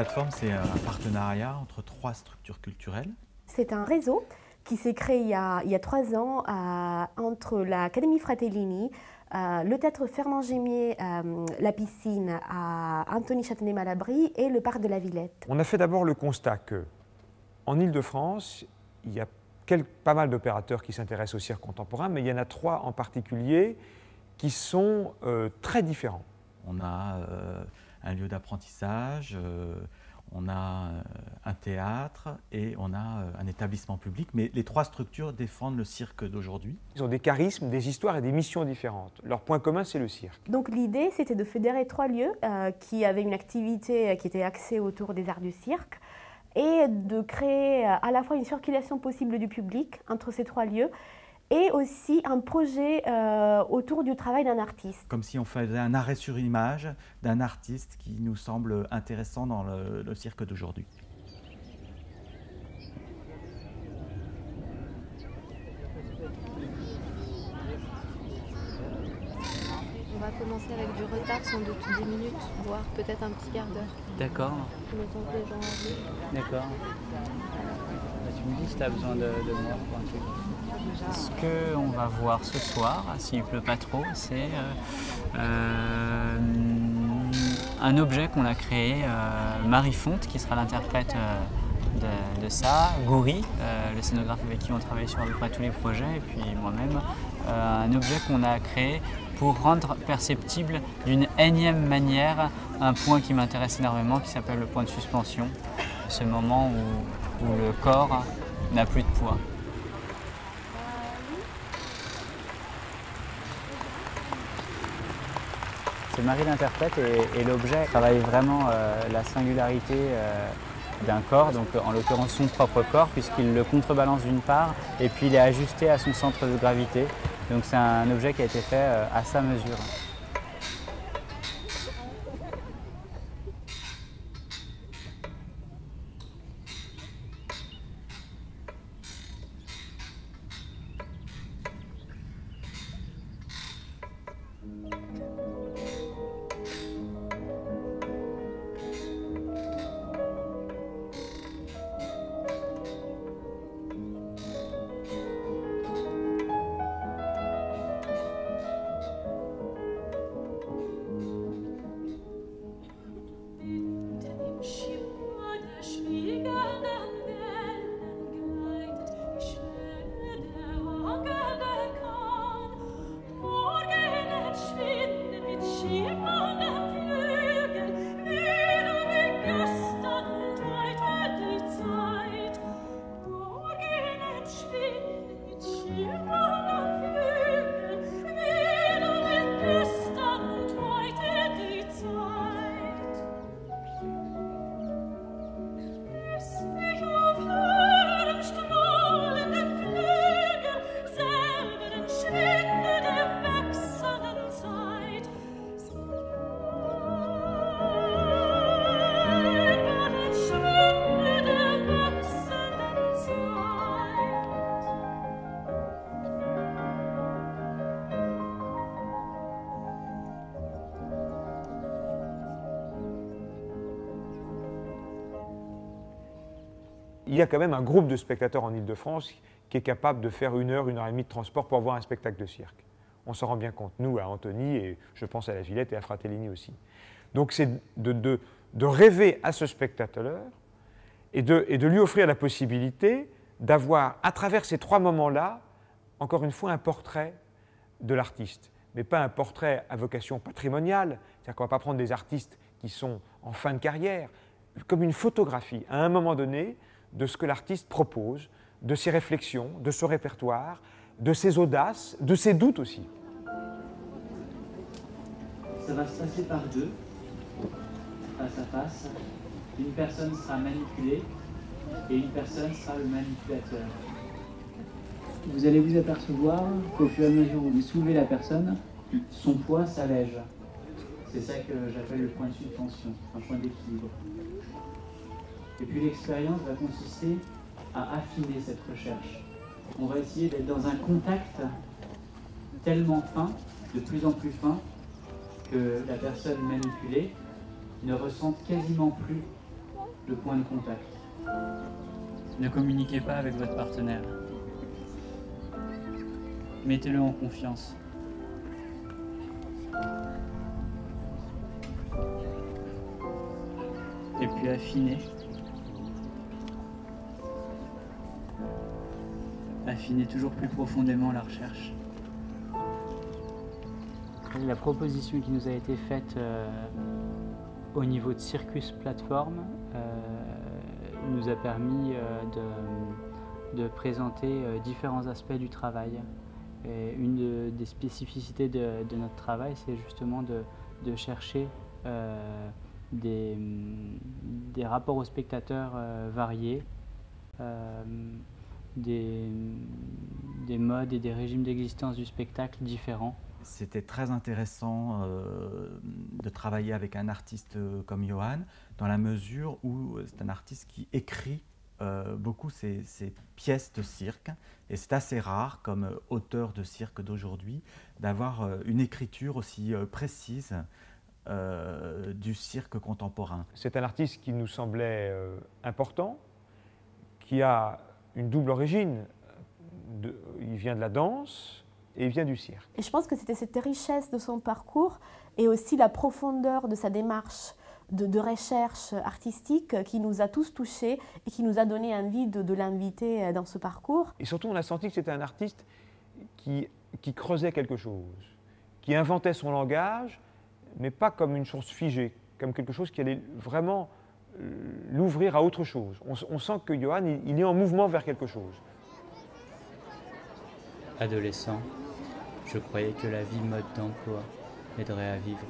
plateforme, c'est un partenariat entre 3 structures culturelles. C'est un réseau qui s'est créé il y a 3 ans entre l'Académie Fratellini, le théâtre Fernand Gémier, la piscine à Antony-Châtenay-Malabry et le parc de la Villette. On a fait d'abord le constat qu'en Île-de-France, il y a pas mal d'opérateurs qui s'intéressent au cirque contemporain, mais il y en a 3 en particulier qui sont très différents. On a un lieu d'apprentissage, on a un théâtre et on a un établissement public, mais les 3 structures défendent le cirque d'aujourd'hui. Ils ont des charismes, des histoires et des missions différentes. Leur point commun, c'est le cirque. Donc l'idée, c'était de fédérer 3 lieux qui avaient une activité qui était axée autour des arts du cirque et de créer à la fois une circulation possible du public entre ces 3 lieux et aussi un projet autour du travail d'un artiste. Comme si on faisait un arrêt sur image d'un artiste qui nous semble intéressant dans le cirque d'aujourd'hui. On va commencer avec du retard, sans doute 10 minutes, voire peut-être un petit quart d'heure. D'accord. Le temps que les gens arrivent. D'accord. Tu me dis si tu as besoin de moi pour un truc. Ce qu'on va voir ce soir, s'il ne pleut pas trop, c'est un objet qu'on a créé, Marie Fonte, qui sera l'interprète de ça, Goury, le scénographe avec qui on travaille sur à peu près tous les projets, et puis moi-même, un objet qu'on a créé pour rendre perceptible d'une énième manière un point qui m'intéresse énormément, qui s'appelle le point de suspension, ce moment où le corps n'a plus de poids. C'est Marie l'interprète et l'objet travaille vraiment la singularité d'un corps, donc en l'occurrence son propre corps, puisqu'il le contrebalance d'une part et puis il est ajusté à son centre de gravité. Donc c'est un objet qui a été fait à sa mesure. Il y a quand même un groupe de spectateurs en Île-de-France qui est capable de faire 1 heure, 1 heure et demie de transport pour voir un spectacle de cirque. On s'en rend bien compte, nous, à Antony, et je pense à la Villette et à Fratellini aussi. Donc c'est de rêver à ce spectateur et de lui offrir la possibilité d'avoir, à travers ces 3 moments-là, encore une fois, un portrait de l'artiste. Mais pas un portrait à vocation patrimoniale, c'est-à-dire qu'on ne va pas prendre des artistes qui sont en fin de carrière, comme une photographie, à un moment donné, de ce que l'artiste propose, de ses réflexions, de son répertoire, de ses audaces, de ses doutes aussi. Ça va se passer par 2, face à face. Une personne sera manipulée et une personne sera le manipulateur. Vous allez vous apercevoir qu'au fur et à mesure où vous soulevez la personne, son poids s'allège. C'est ça que j'appelle le point de suspension, un point d'équilibre. Et puis l'expérience va consister à affiner cette recherche. On va essayer d'être dans un contact tellement fin, de plus en plus fin, que la personne manipulée ne ressente quasiment plus le point de contact. Ne communiquez pas avec votre partenaire. Mettez-le en confiance. Et puis affinez. Affinez toujours plus profondément la recherche. La proposition qui nous a été faite au niveau de Circus Plateforme nous a permis de présenter différents aspects du travail. Et une des spécificités de notre travail, c'est justement de chercher des rapports aux spectateurs variés, des modes et des régimes d'existence du spectacle différents. C'était très intéressant de travailler avec un artiste comme Johan, dans la mesure où c'est un artiste qui écrit beaucoup ses pièces de cirque. Et c'est assez rare, comme auteur de cirque d'aujourd'hui, d'avoir une écriture aussi précise du cirque contemporain. C'est un artiste qui nous semblait important, qui a une double origine. Il vient de la danse et il vient du cirque. Et je pense que c'était cette richesse de son parcours et aussi la profondeur de sa démarche de recherche artistique qui nous a tous touchés et qui nous a donné envie de l'inviter dans ce parcours. Et surtout, on a senti que c'était un artiste qui creusait quelque chose, qui inventait son langage, mais pas comme une chose figée, comme quelque chose qui allait vraiment l'ouvrir à autre chose. On sent que Johan, il est en mouvement vers quelque chose. Adolescent, je croyais que la vie mode d'emploi aiderait à vivre,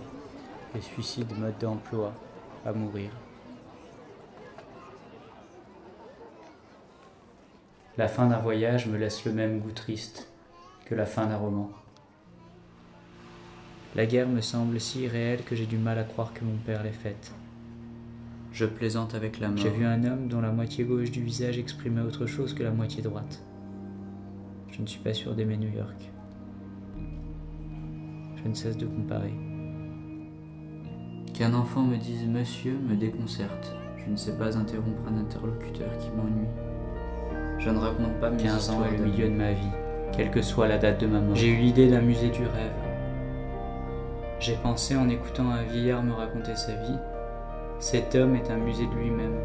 et suicide mode d'emploi à mourir. La fin d'un voyage me laisse le même goût triste que la fin d'un roman. La guerre me semble si irréelle que j'ai du mal à croire que mon père l'ait faite. Je plaisante avec la mort. J'ai vu un homme dont la moitié gauche du visage exprimait autre chose que la moitié droite. Je ne suis pas sûr d'aimer New York. Je ne cesse de comparer. Qu'un enfant me dise « monsieur » me déconcerte. Je ne sais pas interrompre un interlocuteur qui m'ennuie. Je ne raconte pas mes 15 ans est le milieu de ma vie, quelle que soit la date de ma mort. J'ai eu l'idée d'un musée du rêve. J'ai pensé en écoutant un vieillard me raconter sa vie. Cet homme est un musée de lui-même.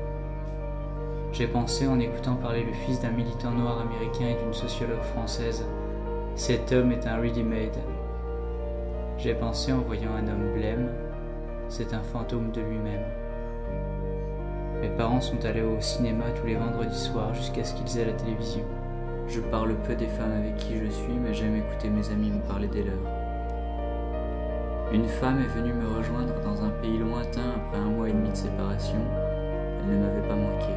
J'ai pensé en écoutant parler le fils d'un militant noir américain et d'une sociologue française. Cet homme est un ready-made. J'ai pensé en voyant un homme blême. C'est un fantôme de lui-même. Mes parents sont allés au cinéma tous les vendredis soirs jusqu'à ce qu'ils aient la télévision. Je parle peu des femmes avec qui je suis, mais j'aime écouter mes amis me parler des leurs. Une femme est venue me rejoindre dans un pays lointain après 1 mois et demi de séparation. Elle ne m'avait pas manqué.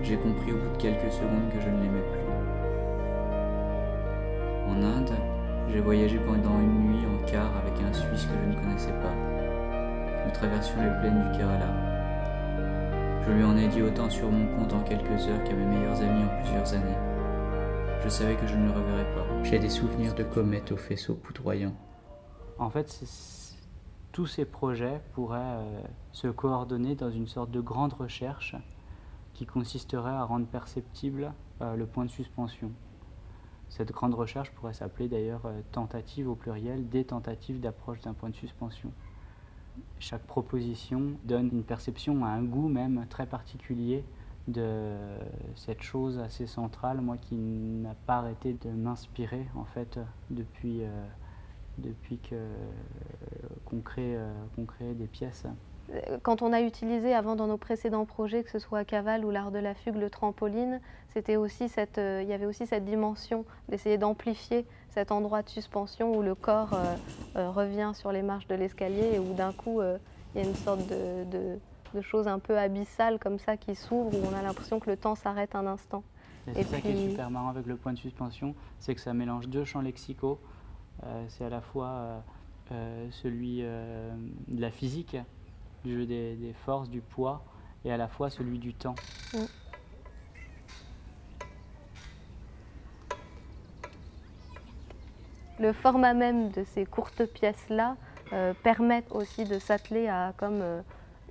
J'ai compris au bout de quelques secondes que je ne l'aimais plus. En Inde, j'ai voyagé pendant une nuit en car avec un Suisse que je ne connaissais pas. Nous traversions les plaines du Kerala. Je lui en ai dit autant sur mon compte en quelques heures qu'à mes meilleurs amis en plusieurs années. Je savais que je ne le reverrais pas. J'ai des souvenirs de comètes aux faisceaux poudroyants. En fait, tous ces projets pourraient se coordonner dans une sorte de grande recherche qui consisterait à rendre perceptible le point de suspension. Cette grande recherche pourrait s'appeler d'ailleurs tentative au pluriel, des tentatives d'approche d'un point de suspension. Chaque proposition donne une perception, un goût même très particulier de cette chose assez centrale, moi qui n'a pas arrêté de m'inspirer en fait depuis qu'on crée des pièces. Quand on a utilisé avant dans nos précédents projets, que ce soit Cavale ou l'art de la fugue, le trampoline, c'était aussi il y avait aussi cette dimension d'essayer d'amplifier cet endroit de suspension où le corps revient sur les marches de l'escalier et où d'un coup il y a une sorte de chose un peu abyssale comme ça qui s'ouvre, où on a l'impression que le temps s'arrête un instant. C'est ça qui est super marrant avec le point de suspension, c'est que ça mélange 2 champs lexicaux. C'est à la fois celui de la physique, du jeu des forces, du poids, et à la fois celui du temps. Le format même de ces courtes pièces-là permettent aussi de s'atteler à comme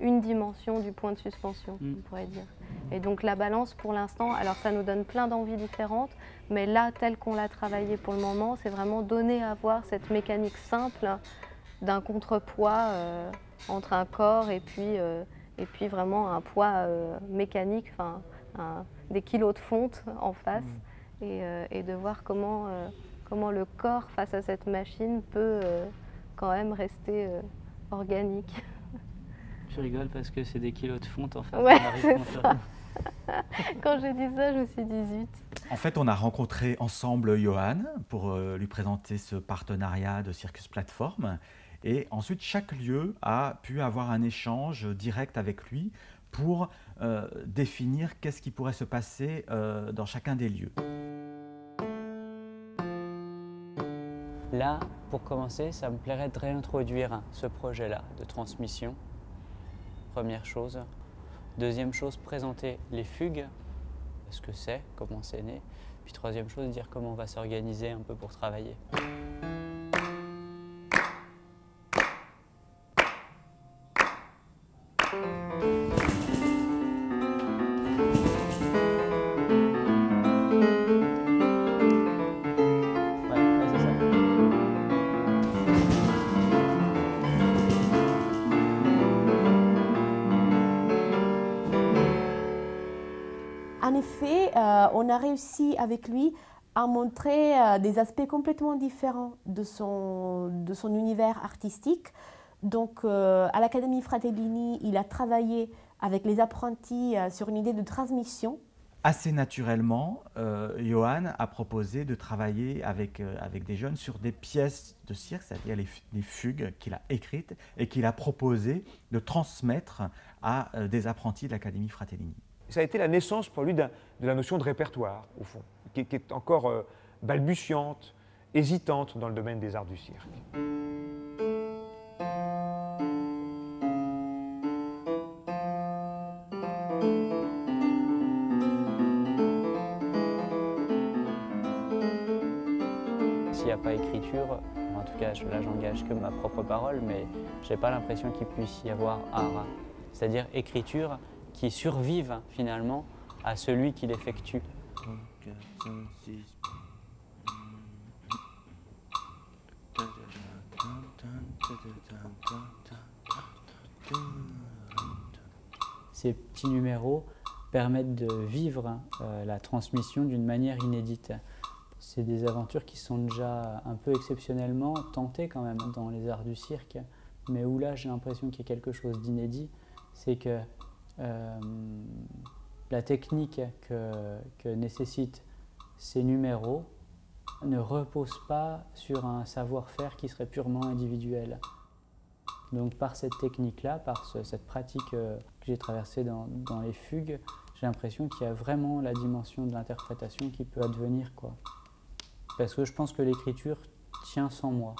une dimension du point de suspension, on pourrait dire. Et donc la balance pour l'instant, alors ça nous donne plein d'envies différentes, mais là, tel qu'on l'a travaillé pour le moment, c'est vraiment donner à voir cette mécanique simple d'un contrepoids entre un corps et puis vraiment un poids mécanique, des kilos de fonte en face, et de voir comment le corps face à cette machine peut quand même rester organique. Je rigole parce que c'est des kilos de fonte en fait. Ouais, c'est ça. Quand j'ai dit ça, je me suis dit zut. En fait, on a rencontré ensemble Johan pour lui présenter ce partenariat de Circus Plateforme. Et ensuite, chaque lieu a pu avoir un échange direct avec lui pour définir qu'est-ce qui pourrait se passer dans chacun des lieux. Là, pour commencer, ça me plairait de réintroduire ce projet-là de transmission. Première chose. Deuxième chose, présenter les fugues, ce que c'est, comment c'est né. Puis troisième chose, dire comment on va s'organiser un peu pour travailler. En effet, on a réussi avec lui à montrer des aspects complètement différents de son univers artistique. Donc, à l'Académie Fratellini, il a travaillé avec les apprentis sur une idée de transmission. Assez naturellement, Johan a proposé de travailler avec des jeunes sur des pièces de cirque, c'est-à-dire les fugues qu'il a écrites et qu'il a proposé de transmettre à des apprentis de l'Académie Fratellini. Ça a été la naissance pour lui de la notion de répertoire, au fond, qui est encore balbutiante, hésitante dans le domaine des arts du cirque. S'il n'y a pas écriture, en tout cas là j'engage que ma propre parole, mais je n'ai pas l'impression qu'il puisse y avoir art, c'est-à-dire écriture qui survive finalement à celui qui l'effectue. Ces petits numéros permettent de vivre la transmission d'une manière inédite. C'est des aventures qui sont déjà un peu exceptionnellement tentées quand même dans les arts du cirque, mais où là j'ai l'impression qu'il y a quelque chose d'inédit, c'est que la technique que nécessitent ces numéros ne repose pas sur un savoir-faire qui serait purement individuel. Donc par cette technique-là, par cette pratique que j'ai traversée dans les fugues, j'ai l'impression qu'il y a vraiment la dimension de l'interprétation qui peut advenir, quoi. Parce que je pense que l'écriture tient sans moi.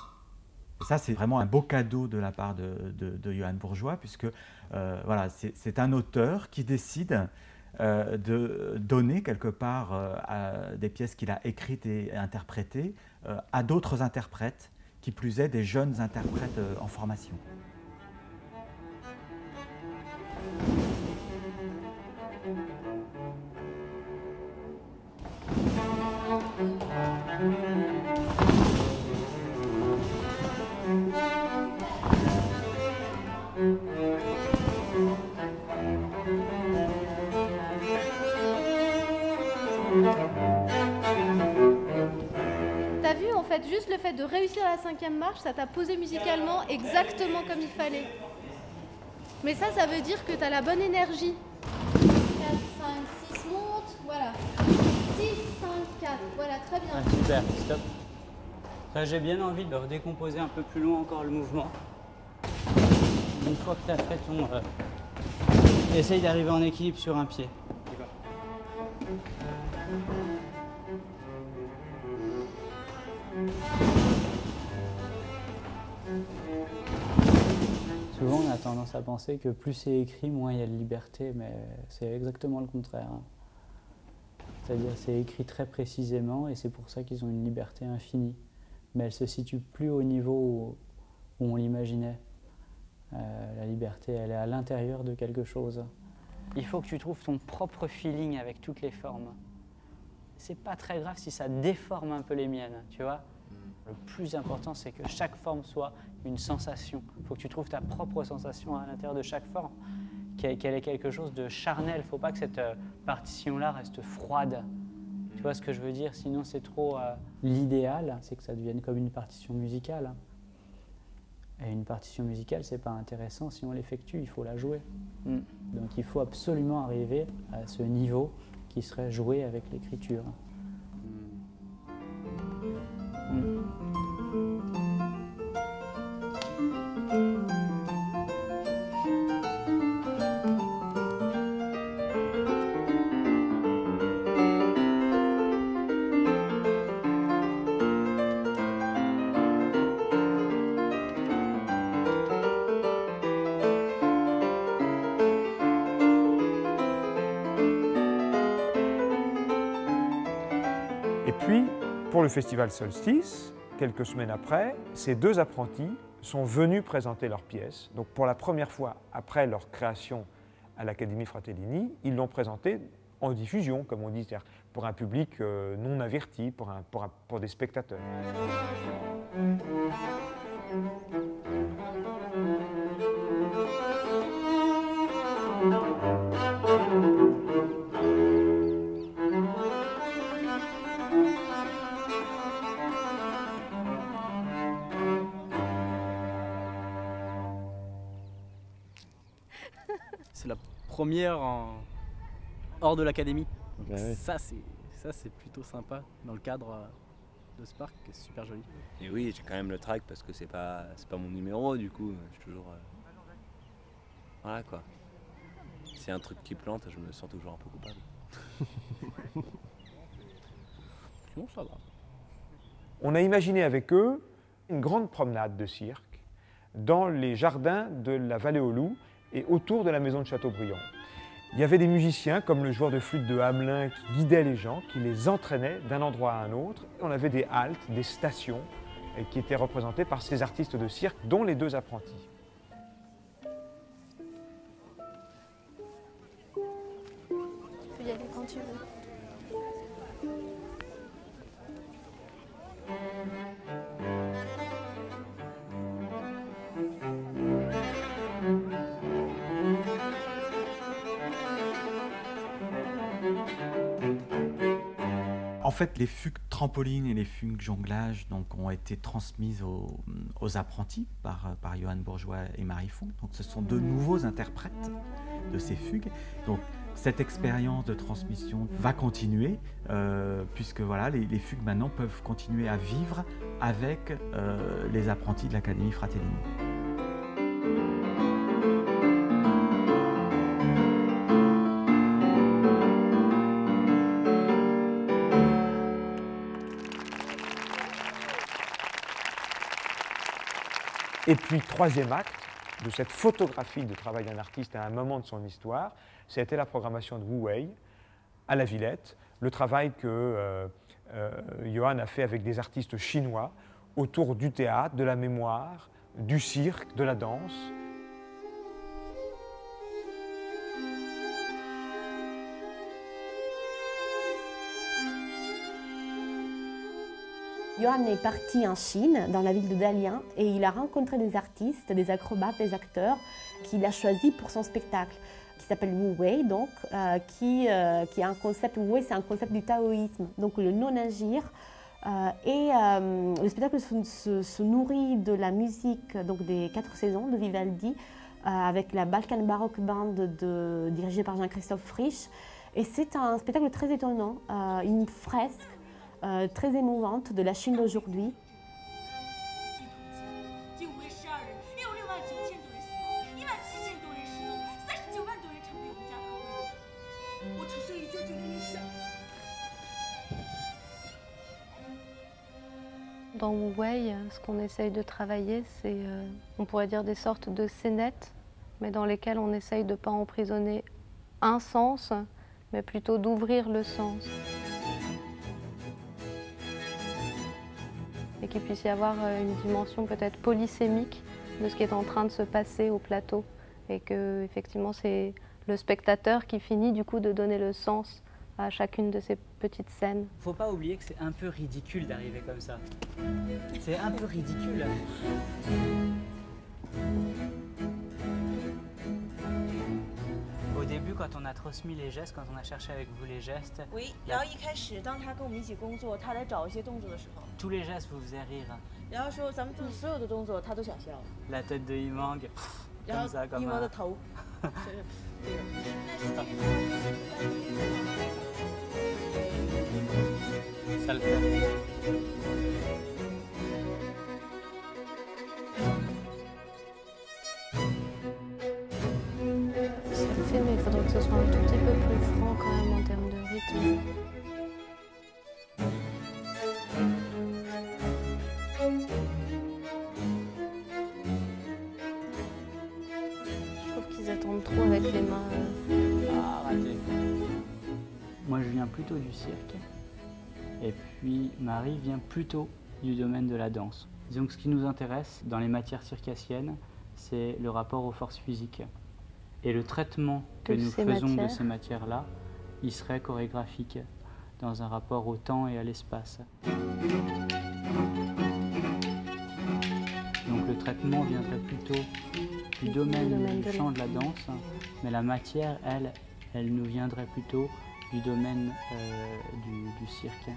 Et ça, c'est vraiment un beau cadeau de la part de Johan Bourgeois, puisque voilà, c'est un auteur qui décide de donner quelque part des pièces qu'il a écrites et interprétées à d'autres interprètes, qui plus est des jeunes interprètes en formation. T'as vu, en fait, juste le fait de réussir la 5e marche, ça t'a posé musicalement exactement comme il fallait. Mais ça veut dire que t'as la bonne énergie. 4, 5, 6, monte, voilà. 6, 5, 4, voilà, très bien. Ah, super, stop. Là, j'ai bien envie de redécomposer un peu plus loin encore le mouvement. Une fois que tu as fait ton... essaye d'arriver en équilibre sur un pied. Souvent, on a tendance à penser que plus c'est écrit, moins il y a de liberté, mais c'est exactement le contraire. C'est-à-dire c'est écrit très précisément et c'est pour ça qu'ils ont une liberté infinie. Mais elle se situe plus au niveau où on l'imaginait. La liberté, elle est à l'intérieur de quelque chose. Il faut que tu trouves ton propre feeling avec toutes les formes. C'est pas très grave si ça déforme un peu les miennes, tu vois. Le plus important, c'est que chaque forme soit une sensation. Il faut que tu trouves ta propre sensation à l'intérieur de chaque forme, qu'elle ait quelque chose de charnel. Il ne faut pas que cette partition-là reste froide. Tu vois ce que je veux dire? Sinon, c'est trop... L'idéal, c'est que ça devienne comme une partition musicale. Et une partition musicale, c'est pas intéressant si on l'effectue, il faut la jouer. Donc il faut absolument arriver à ce niveau qui serait joué avec l'écriture. Et puis, pour le festival Solstice, quelques semaines après, ces deux apprentis sont venus présenter leur pièce. Donc pour la première fois après leur création à l'Académie Fratellini, ils l'ont présentée en diffusion, comme on dit, c'est-à-dire pour un public non averti, pour des spectateurs. C'est la première hors de l'académie. Bah ouais. Ça c'est plutôt sympa dans le cadre de ce parc, c'est super joli. Et oui, j'ai quand même le trac parce que c'est pas mon numéro, du coup, je suis toujours... Voilà quoi. S'il y a un truc qui plante, je me sens toujours un peu coupable. Sinon ça va. On a imaginé avec eux une grande promenade de cirque dans les jardins de la Vallée aux Loups et autour de la maison de Châteaubriand. Il y avait des musiciens comme le joueur de flûte de Hamelin qui guidaient les gens, qui les entraînaient d'un endroit à un autre. On avait des haltes, des stations qui étaient représentées par ces artistes de cirque, dont les deux apprentis. Tu peux y aller quand tu veux. En fait, les fugues trampoline et les fugues jonglage donc, ont été transmises aux apprentis par Johan Bourgeois et Marie Font. Donc, ce sont de nouveaux interprètes de ces fugues. Donc, cette expérience de transmission va continuer, puisque voilà, les fugues maintenant peuvent continuer à vivre avec les apprentis de l'Académie Fratellini. Et puis, troisième acte de cette photographie de travail d'un artiste à un moment de son histoire, c'était la programmation de Wu Wei à la Villette, le travail que Johan a fait avec des artistes chinois autour du théâtre, de la mémoire, du cirque, de la danse. Johan est parti en Chine, dans la ville de Dalian, et il a rencontré des artistes, des acrobates, des acteurs qu'il a choisis pour son spectacle, qui s'appelle Wu Wei, donc, qui est un concept, Wu Wei, c'est un concept du taoïsme, donc le non-agir. Le spectacle se nourrit de la musique donc des 4 saisons de Vivaldi, avec la Balkan Baroque Band dirigée par Jean-Christophe Frisch. Et c'est un spectacle très étonnant, une fresque très émouvante de la Chine d'aujourd'hui. Dans Wu Wei, ce qu'on essaye de travailler, c'est, on pourrait dire, des sortes de scénettes, mais dans lesquelles on essaye de ne pas emprisonner un sens, mais plutôt d'ouvrir le sens. Et qu'il puisse y avoir une dimension peut-être polysémique de ce qui est en train de se passer au plateau. Et que, effectivement, c'est le spectateur qui finit du coup de donner le sens à chacune de ces petites scènes. Faut pas oublier que c'est un peu ridicule d'arriver comme ça. C'est un peu ridicule. Au début, quand on a transmis les gestes, quand on a cherché avec vous les gestes, oui, 然后一开始当他跟我们一起工作，他来找一些动作的时候， tous les gestes vous faisaient rire. 然后说咱们做所有的动作他都想笑， La tête de Yimang, 然 comme 后 ça, 一 comme 毛的 un... 头，Ça le fait. Ça le fait, mais il faudrait que ce soit un tout petit peu plus franc quand même en termes de rythme. Je trouve qu'ils attendent trop avec les mains. Ah, raté. Moi, je viens plutôt du cirque. Et puis, Marie vient plutôt du domaine de la danse. Disons que ce qui nous intéresse dans les matières circassiennes, c'est le rapport aux forces physiques. Et le traitement que nous faisons de ces matières-là, il serait chorégraphique, dans un rapport au temps et à l'espace. Donc le traitement viendrait plutôt du domaine du chant de la danse, mais la matière, elle nous viendrait plutôt du domaine du cirque.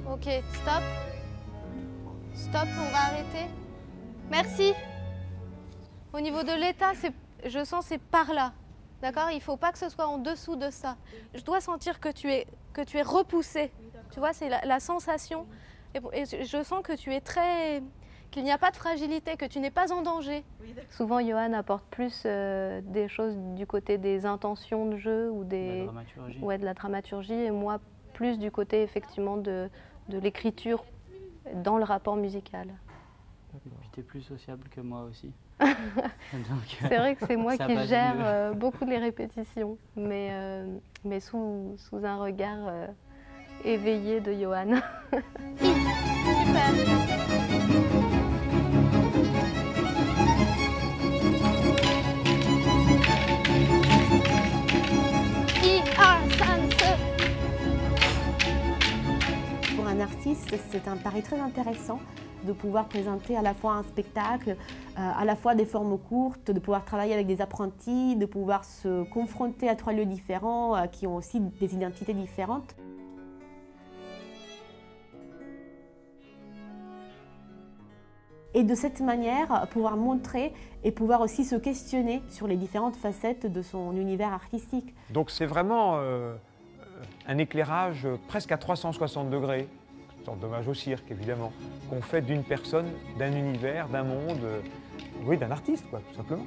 Ok, stop. Stop, on va arrêter. Merci. Au niveau de l'état, je sens c'est par là. D'accord? Il ne faut pas que ce soit en dessous de ça. Je dois sentir que tu es repoussé. Tu vois, c'est la sensation. Et je sens que tu es qu'il n'y a pas de fragilité, que tu n'es pas en danger. Souvent, Johan apporte plus des choses du côté des intentions de jeu ou de la dramaturgie, et moi plus du côté effectivement de l'écriture dans le rapport musical. Et puis tu es plus sociable que moi aussi. C'est vrai que c'est moi qui gère beaucoup les répétitions, mais sous un regard éveillé de Johan. Super. Pour un artiste, c'est un pari très intéressant de pouvoir présenter à la fois un spectacle, à la fois des formes courtes, de pouvoir travailler avec des apprentis, de pouvoir se confronter à 3 lieux différents qui ont aussi des identités différentes. Et de cette manière, pouvoir montrer et pouvoir aussi se questionner sur les différentes facettes de son univers artistique. Donc c'est vraiment un éclairage presque à 360 degrés, une sorte d'hommage au cirque évidemment, qu'on fait d'une personne, d'un univers, d'un monde, oui, d'un artiste quoi, tout simplement.